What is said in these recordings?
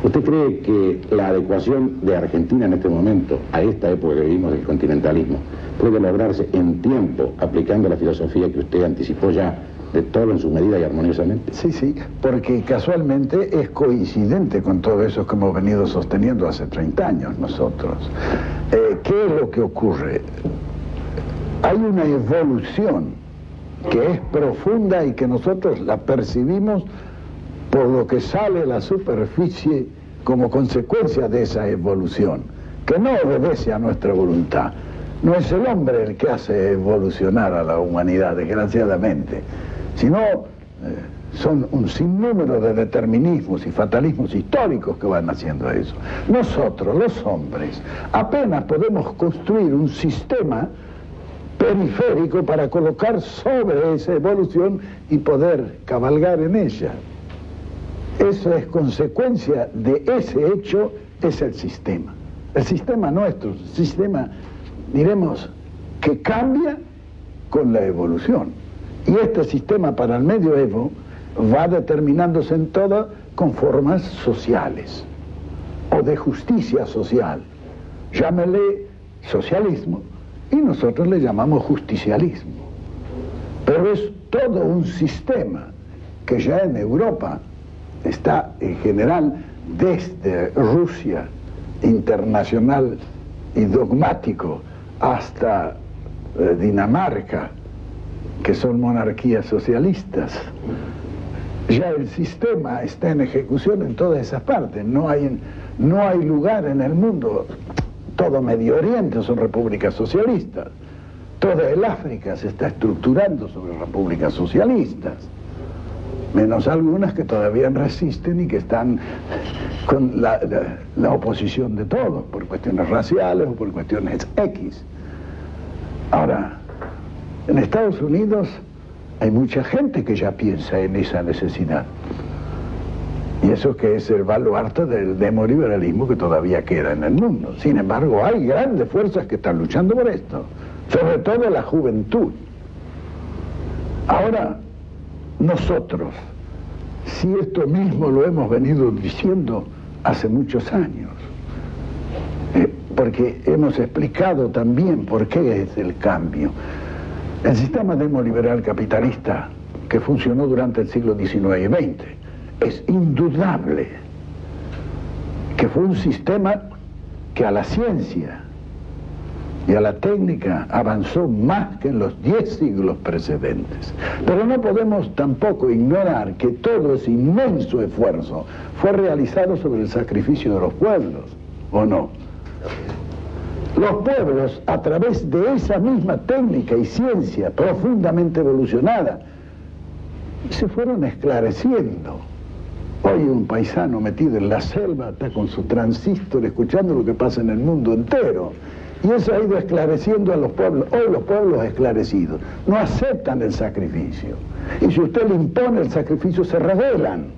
¿Usted cree que la adecuación de Argentina en este momento, a esta época que vivimos del continentalismo, puede lograrse en tiempo aplicando la filosofía que usted anticipó ya de todo en su medida y armoniosamente? Sí, sí, porque casualmente es coincidente con todo eso que hemos venido sosteniendo hace 30 años nosotros. ¿Qué es lo que ocurre? Hay una evolución que es profunda y que nosotros la percibimos por lo que sale a la superficie como consecuencia de esa evolución, que no obedece a nuestra voluntad. No es el hombre el que hace evolucionar a la humanidad, desgraciadamente, sino son un sinnúmero de determinismos y fatalismos históricos que van haciendo eso. Nosotros, los hombres, apenas podemos construir un sistema periférico para colocar sobre esa evolución y poder cabalgar en ella. Eso es consecuencia de ese hecho, es el sistema. El sistema nuestro, el sistema, diremos, que cambia con la evolución. Y este sistema para el medioevo va determinándose en todo con formas sociales o de justicia social. Llámele socialismo y nosotros le llamamos justicialismo. Pero es todo un sistema que ya en Europa está en general desde Rusia internacional y dogmático hasta Dinamarca, que son monarquías socialistas. Ya el sistema está en ejecución en todas esas partes. No hay lugar en el mundo. Todo Medio Oriente son repúblicas socialistas. Toda el África se está estructurando sobre repúblicas socialistas, menos algunas que todavía resisten y que están con la oposición de todos, por cuestiones raciales o por cuestiones X. Ahora, en Estados Unidos hay mucha gente que ya piensa en esa necesidad. Y eso que es el baluarte del demoliberalismo que todavía queda en el mundo. Sin embargo, hay grandes fuerzas que están luchando por esto, sobre todo la juventud. Ahora, nosotros, si esto mismo lo hemos venido diciendo hace muchos años, porque hemos explicado también por qué es el cambio. El sistema demoliberal capitalista que funcionó durante el siglo XIX y XX es indudable que fue un sistema que a la ciencia y a la técnica avanzó más que en los 10 siglos precedentes. Pero no podemos tampoco ignorar que todo ese inmenso esfuerzo fue realizado sobre el sacrificio de los pueblos, ¿o no? Los pueblos, a través de esa misma técnica y ciencia profundamente evolucionada, se fueron esclareciendo. Hoy un paisano metido en la selva está con su transistor escuchando lo que pasa en el mundo entero. Y eso ha ido esclareciendo a los pueblos. Hoy los pueblos esclarecidos no aceptan el sacrificio. Y si usted le impone el sacrificio, se rebelan.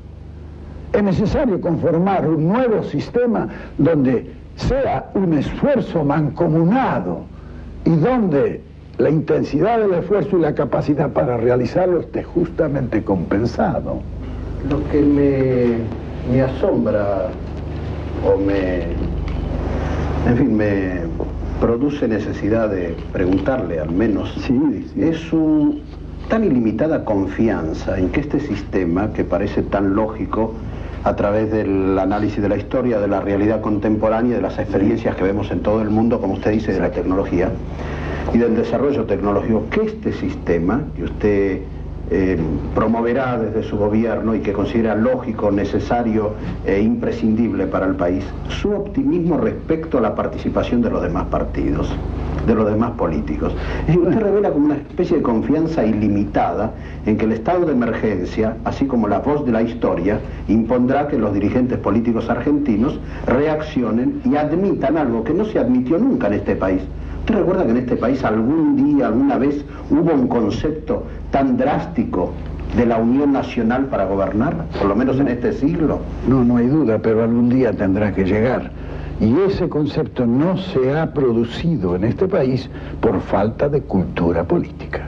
Es necesario conformar un nuevo sistema donde sea un esfuerzo mancomunado y donde la intensidad del esfuerzo y la capacidad para realizarlo esté justamente compensado. Lo que me asombra o me produce necesidad de preguntarle al menos, es su tan ilimitada confianza en que este sistema, que parece tan lógico a través del análisis de la historia, de la realidad contemporánea, de las experiencias que vemos en todo el mundo, como usted dice, de la tecnología y del desarrollo tecnológico, que este sistema que usted promoverá desde su gobierno y que considera lógico, necesario e imprescindible para el país, su optimismo respecto a la participación de los demás partidos, de los demás políticos. Es decir, usted revela como una especie de confianza ilimitada en que el estado de emergencia, así como la voz de la historia, impondrá que los dirigentes políticos argentinos reaccionen y admitan algo que no se admitió nunca en este país. ¿Usted recuerda que en este país algún día, alguna vez, hubo un concepto tan drástico de la unión nacional para gobernar? Por lo menos en este siglo. No hay duda, pero algún día tendrá que llegar. Y ese concepto no se ha producido en este país por falta de cultura política.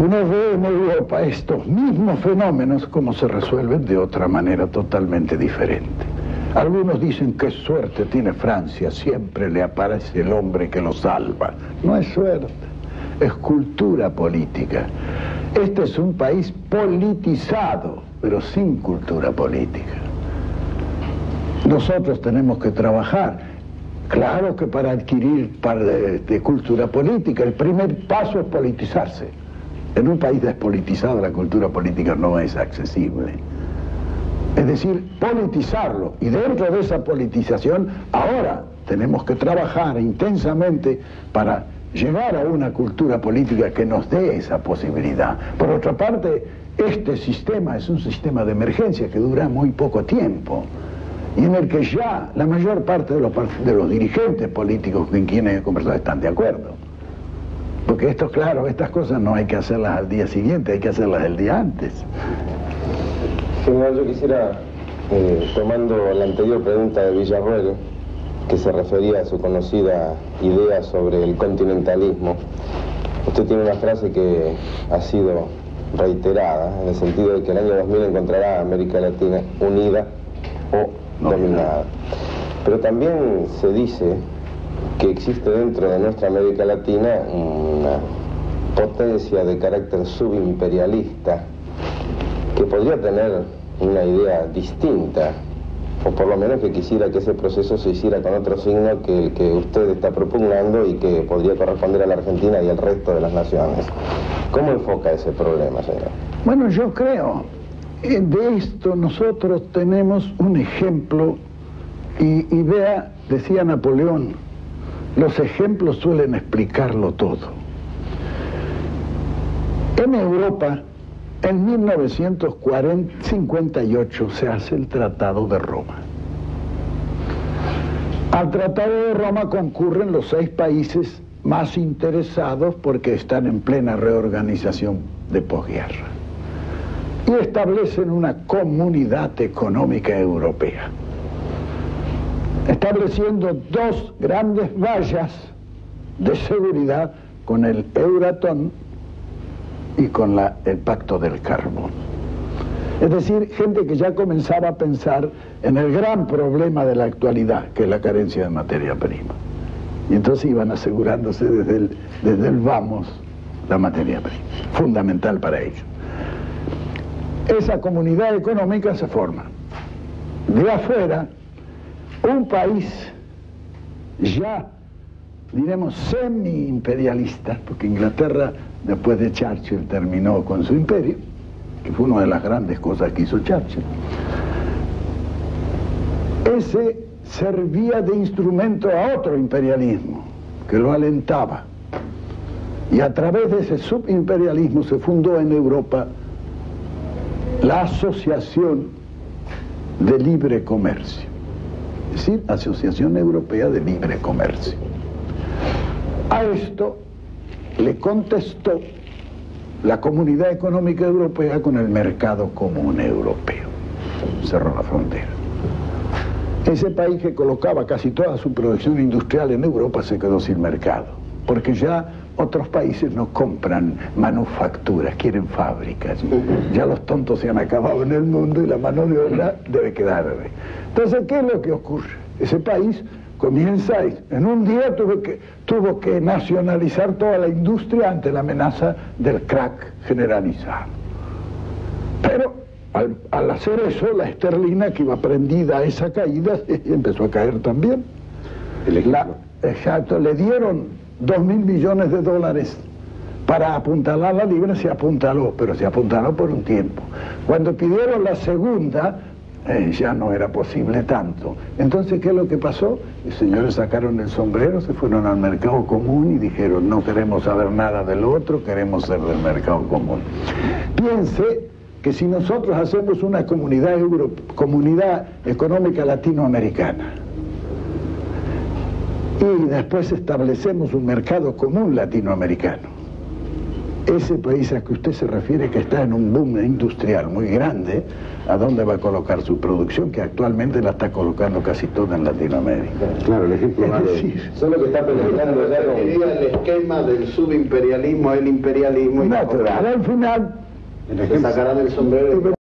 Uno ve en Europa estos mismos fenómenos como se resuelven de otra manera totalmente diferente. Algunos dicen qué suerte tiene Francia, siempre le aparece el hombre que lo salva. No es suerte, es cultura política. Este es un país politizado, pero sin cultura política. Nosotros tenemos que trabajar, claro que para adquirir de cultura política, el primer paso es politizarse. En un país despolitizado la cultura política no es accesible. Es decir, politizarlo. Y dentro de esa politización, ahora tenemos que trabajar intensamente para llegar a una cultura política que nos dé esa posibilidad. Por otra parte, este sistema es un sistema de emergencia que dura muy poco tiempo y en el que ya la mayor parte de los dirigentes políticos con quienes he conversado están de acuerdo. Porque esto, claro, estas cosas no hay que hacerlas al día siguiente, hay que hacerlas el día antes. General, yo quisiera, tomando la anterior pregunta de Villarroel, que se refería a su conocida idea sobre el continentalismo, usted tiene una frase que ha sido reiterada, en el sentido de que el año 2000 encontrará a América Latina unida o dominada. Pero también se dice que existe dentro de nuestra América Latina una potencia de carácter subimperialista que podría tener una idea distinta, o por lo menos que quisiera que ese proceso se hiciera con otro signo que el que usted está propugnando y que podría corresponder a la Argentina y al resto de las naciones. ¿Cómo enfoca ese problema, señor? Bueno, yo creo, de esto nosotros tenemos un ejemplo, y vea, decía Napoleón, los ejemplos suelen explicarlo todo. En Europa, en 1958 se hace el Tratado de Roma. Al Tratado de Roma concurren los 6 países más interesados porque están en plena reorganización de posguerra. Y establecen una comunidad económica europea, estableciendo 2 grandes vallas de seguridad con el Euratom y con el Pacto del Carbón. Es decir, gente que ya comenzaba a pensar en el gran problema de la actualidad, que es la carencia de materia prima. Y entonces iban asegurándose desde el vamos la materia prima, fundamental para ellos. Esa comunidad económica se forma. De afuera, un país ya, diremos, semi-imperialista, porque Inglaterra, después de Churchill, terminó con su imperio, que fue una de las grandes cosas que hizo Churchill. Ese servía de instrumento a otro imperialismo, que lo alentaba. Y a través de ese subimperialismo se fundó en Europa la Asociación de Libre Comercio, es decir, Asociación Europea de Libre Comercio. A esto le contestó la Comunidad Económica Europea con el Mercado Común Europeo. Cerró la frontera. Ese país que colocaba casi toda su producción industrial en Europa se quedó sin mercado, porque ya otros países no compran manufacturas, quieren fábricas. Ya los tontos se han acabado en el mundo y la mano de obra debe quedar. Entonces, ¿qué es lo que ocurre? Ese país comienza, en un día tuvo que nacionalizar toda la industria ante la amenaza del crack generalizado. Pero al hacer eso, la esterlina, que iba prendida a esa caída, empezó a caer también. Exacto, le dieron 2.000 millones de dólares para apuntalar la libra, se apuntaló, pero se apuntaló por un tiempo. Cuando pidieron la segunda, ya no era posible tanto. Entonces, ¿qué es lo que pasó? Los señores sacaron el sombrero, se fueron al mercado común y dijeron: no queremos saber nada del otro, queremos ser del mercado común. Piense que si nosotros hacemos una comunidad económica latinoamericana y después establecemos un mercado común latinoamericano, ese país a que usted se refiere, que está en un boom industrial muy grande, ¿a dónde va a colocar su producción? Que actualmente la está colocando casi toda en Latinoamérica. Claro, el ejemplo más de... Solo que está penetrando ya con... Sería el esquema del subimperialismo, el imperialismo... Natural, al final... Se sacará del sombrero...